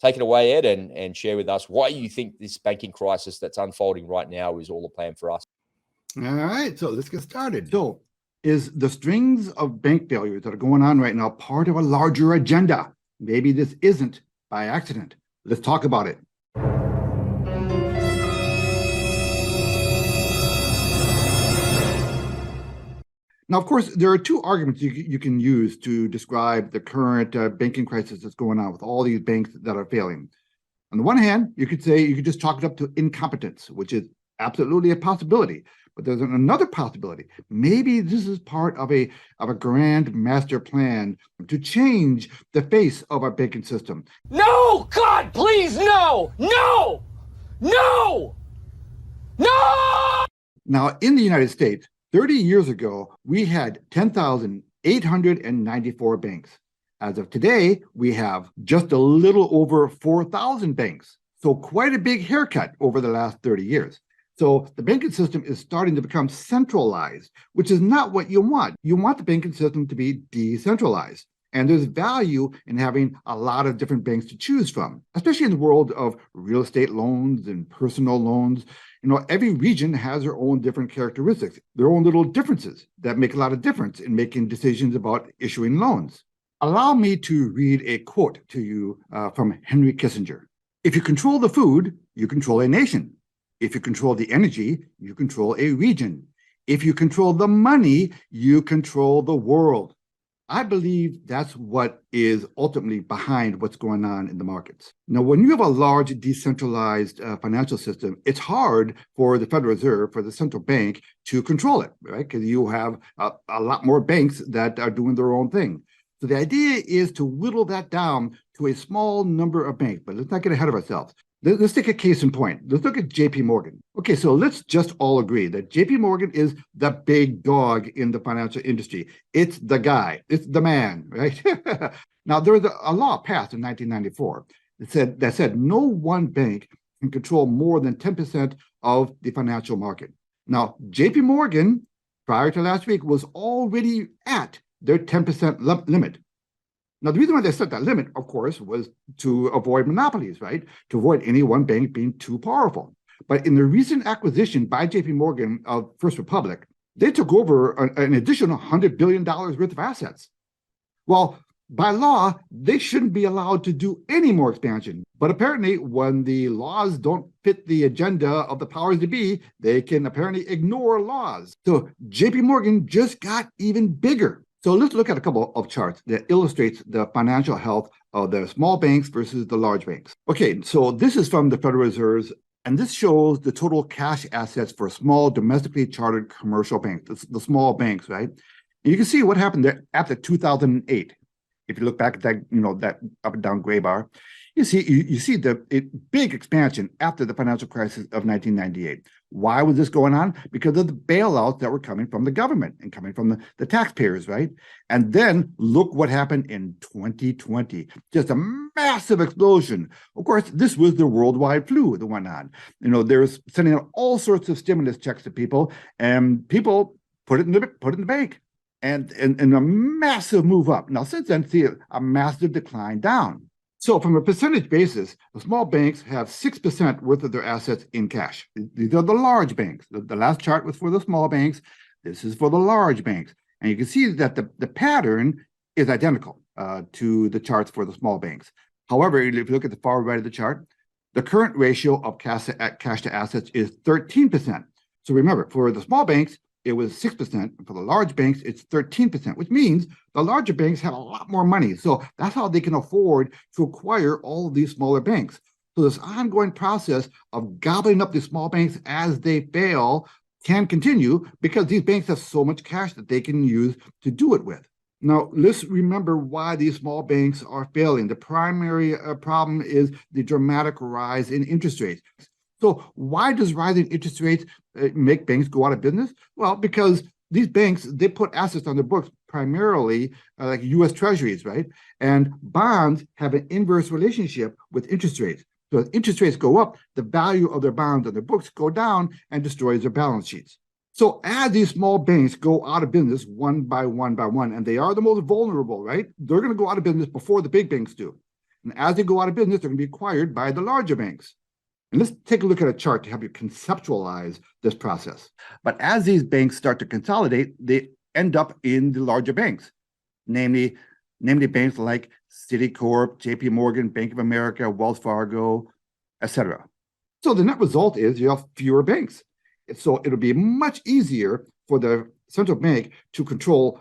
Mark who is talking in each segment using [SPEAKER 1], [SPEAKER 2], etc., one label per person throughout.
[SPEAKER 1] Take it away, Ed, and share with us why you think this banking crisis that's unfolding right now is all a plan for us.
[SPEAKER 2] All right, so let's get started. So, is the strings of bank failures that are going on right now part of a larger agenda? Maybe this isn't by accident. Let's talk about it. Now, of course, there are two arguments you can use to describe the current banking crisis that's going on with all these banks that are failing. On the one hand, you could say you could just chalk it up to incompetence, which is absolutely a possibility. But there's another possibility. Maybe this is part of a grand master plan to change the face of our banking system.
[SPEAKER 3] No! God, please, no! No! No! No!
[SPEAKER 2] Now, in the United States, 30 years ago, we had 10,894 banks. As of today, we have just a little over 4,000 banks. So quite a big haircut over the last 30 years. So the banking system is starting to become centralized, which is not what you want. You want the banking system to be decentralized. And there's value in having a lot of different banks to choose from, especially in the world of real estate loans and personal loans. You know, every region has their own different characteristics, their own little differences that make a lot of difference in making decisions about issuing loans. Allow me to read a quote to you from Henry Kissinger. If you control the food, you control a nation. If you control the energy, you control a region. If you control the money, you control the world. I believe that's what is ultimately behind what's going on in the markets. Now, when you have a large decentralized financial system, it's hard for the Federal Reserve, for the central bank, to control it, right? Because you have a lot more banks that are doing their own thing. So the idea is to whittle that down to a small number of banks, but let's not get ahead of ourselves. Let's take a case in point. Let's look at JP Morgan. Okay, so let's just all agree that JP Morgan is the big dog in the financial industry. It's the guy, it's the man, right? Now, there was a law passed in 1994 that said no one bank can control more than 10% of the financial market. Now, JP Morgan, prior to last week, was already at their 10% limit. Now, the reason why they set that limit, of course, was to avoid monopolies, right? To avoid any one bank being too powerful. But in the recent acquisition by JP Morgan of First Republic, they took over an additional $100 billion worth of assets. Well, by law, they shouldn't be allowed to do any more expansion. But apparently, when the laws don't fit the agenda of the powers to be, they can apparently ignore laws. So JP Morgan just got even bigger. So let's look at a couple of charts that illustrates the financial health of the small banks versus the large banks. Okay, so this is from the Federal Reserve, and this shows the total cash assets for small domestically chartered commercial banks, the small banks, right? And you can see what happened there after 2008. If you look back at that, that up and down gray bar, you see the big expansion after the financial crisis of 1998. Why was this going on? Because of the bailouts that were coming from the government and coming from the taxpayers, right? And then look what happened in 2020. Just a massive explosion. Of course, this was the worldwide flu that went on. They were sending out all sorts of stimulus checks to people, and people put it in the bank. And a massive move up. Now, since then, see a massive decline down. So from a percentage basis, the small banks have 6% worth of their assets in cash. These are the large banks. The last chart was for the small banks. This is for the large banks. And you can see that the pattern is identical to the charts for the small banks. However, if you look at the far right of the chart, the current ratio of cash to assets is 13%. So remember, for the small banks, it was 6%. And for the large banks, it's 13%, which means the larger banks have a lot more money. So that's how they can afford to acquire all of these smaller banks. So this ongoing process of gobbling up these small banks as they fail can continue because these banks have so much cash that they can use to do it with. Now, let's remember why these small banks are failing. The primary problem is the dramatic rise in interest rates. So why does rising interest rates make banks go out of business? Well, because these banks, they put assets on their books primarily like U.S. Treasuries, right? And bonds have an inverse relationship with interest rates. So as interest rates go up, the value of their bonds on their books go down and destroys their balance sheets. So as these small banks go out of business one by one, and they are the most vulnerable, right? They're going to go out of business before the big banks do. And as they go out of business, they're going to be acquired by the larger banks. And let's take a look at a chart to help you conceptualize this process. But as these banks start to consolidate, they end up in the larger banks, namely banks like Citicorp, JP Morgan, Bank of America, Wells Fargo, etc. So the net result is you have fewer banks. So it'll be much easier for the central bank to control,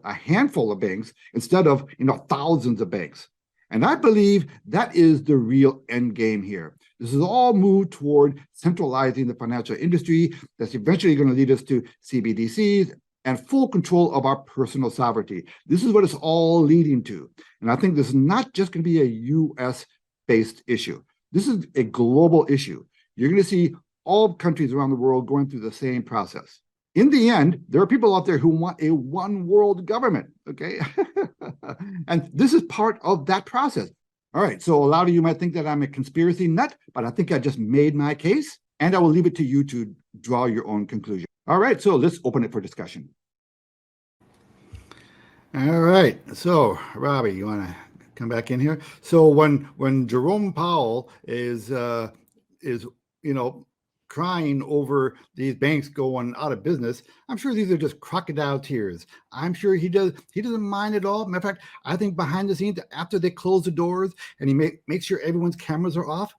[SPEAKER 2] a handful of banks instead of, thousands of banks. And I believe that is the real end game here. This is all moved toward centralizing the financial industry. That's eventually going to lead us to CBDCs and full control of our personal sovereignty. This is what it's all leading to. And I think this is not just going to be a US-based issue. This is a global issue. You're going to see all countries around the world going through the same process. In the end, there are people out there who want a one world government, okay? And this is part of that process. All right, so a lot of you might think that I'm a conspiracy nut, but I think I just made my case, and I will leave it to you to draw your own conclusion. All right, so let's open it for discussion. All right, so Robbie, you want to come back in here? So when Jerome Powell is crying over these banks going out of business, I'm sure these are just crocodile tears. I'm sure he doesn't mind at all. Matter of fact, I think behind the scenes, after they close the doors and he makes sure everyone's cameras are off,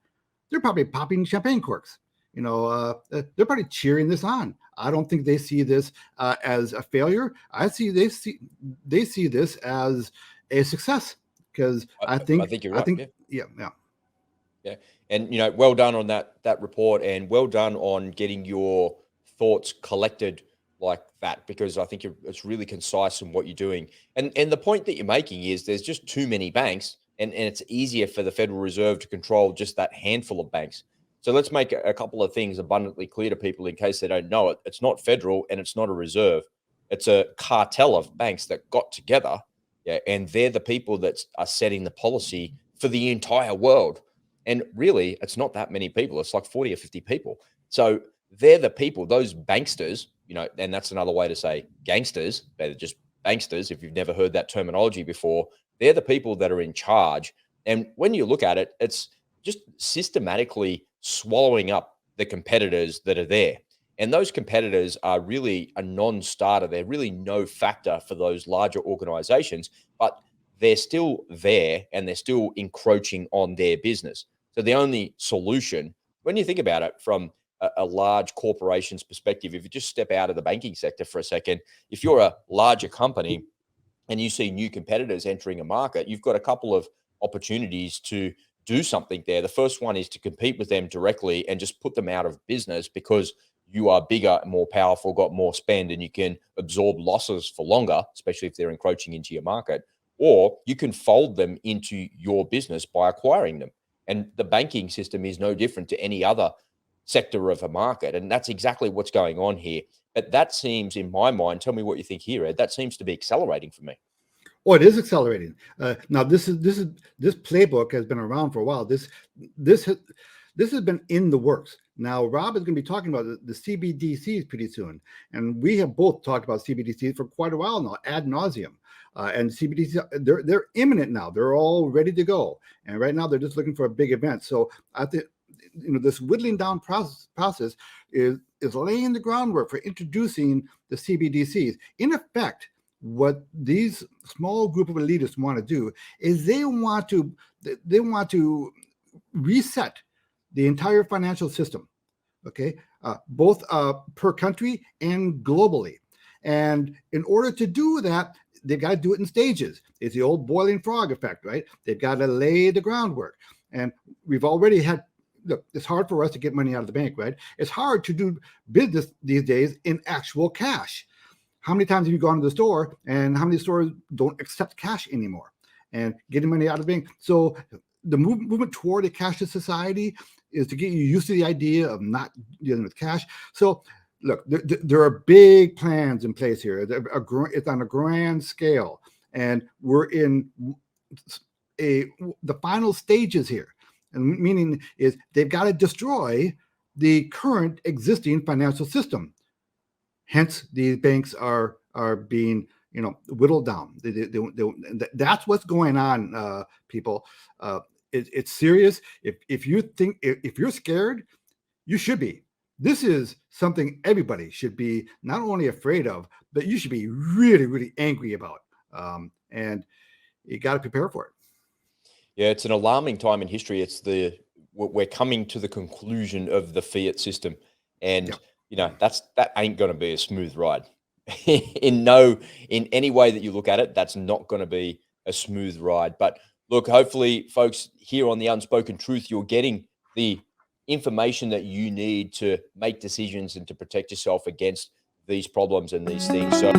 [SPEAKER 2] they're probably popping champagne corks. They're probably cheering this on. I don't think they see this as a failure. They see this as a success, because I think you're right.
[SPEAKER 1] Yeah. And, well done on that report, and well done on getting your thoughts collected like that, because I think it's really concise in what you're doing. And the point that you're making is there's just too many banks, and it's easier for the Federal Reserve to control just that handful of banks. So let's make a couple of things abundantly clear to people in case they don't know it. It's not federal and it's not a reserve. It's a cartel of banks that got together, and they're the people that are setting the policy for the entire world. And really, it's not that many people. It's like 40 or 50 people. So they're the people, those banksters, and that's another way to say gangsters. They're just banksters. If you've never heard that terminology before, they're the people that are in charge. And when you look at it, it's just systematically swallowing up the competitors that are there. And those competitors are really a non-starter. They're really no factor for those larger organizations, but they're still there and they're still encroaching on their business. So the only solution, when you think about it from a large corporation's perspective, if you just step out of the banking sector for a second, if you're a larger company and you see new competitors entering a market, you've got a couple of opportunities to do something there. The first one is to compete with them directly and just put them out of business, because you are bigger, more powerful, got more spend, and you can absorb losses for longer, especially if they're encroaching into your market. Or you can fold them into your business by acquiring them. And the banking system is no different to any other sector of a market. And that's exactly what's going on here. But that seems, in my mind, tell me what you think here, Ed, that seems to be accelerating for me.
[SPEAKER 2] Oh, it is accelerating. Now, this playbook has been around for a while. This has been in the works. Now, Rob is going to be talking about the CBDCs pretty soon. And we have both talked about CBDCs for quite a while now, ad nauseum. And CBDCs, they're imminent now. They're all ready to go. And right now, they're just looking for a big event. So I think this whittling down process is laying the groundwork for introducing the CBDCs. In effect, what these small group of elitists want to do is they want to reset the entire financial system, okay, both per country and globally. And in order to do that, they've got to do it in stages. It's the old boiling frog effect, right? They've got to lay the groundwork. And we've already had, look, it's hard for us to get money out of the bank, right? It's hard to do business these days in actual cash. How many times have you gone to the store, and how many stores don't accept cash anymore, and getting money out of the bank? So the movement toward a cashless society is to get you used to the idea of not dealing with cash. So look, there are big plans in place here. It's on a grand scale, and we're in the final stages here. And meaning is they've got to destroy the current existing financial system. Hence, these banks are being whittled down. That's what's going on, people. It's serious. If you're scared, you should be. This is something everybody should be not only afraid of, but you should be really, really angry about. And you got to prepare for it.
[SPEAKER 1] Yeah, it's an alarming time in history. We're coming to the conclusion of the fiat system, and that ain't going to be a smooth ride. in any way that you look at it, that's not going to be a smooth ride. But look, hopefully, folks, here on The Unspoken Truth, you're getting the information that you need to make decisions and to protect yourself against these problems and these things. So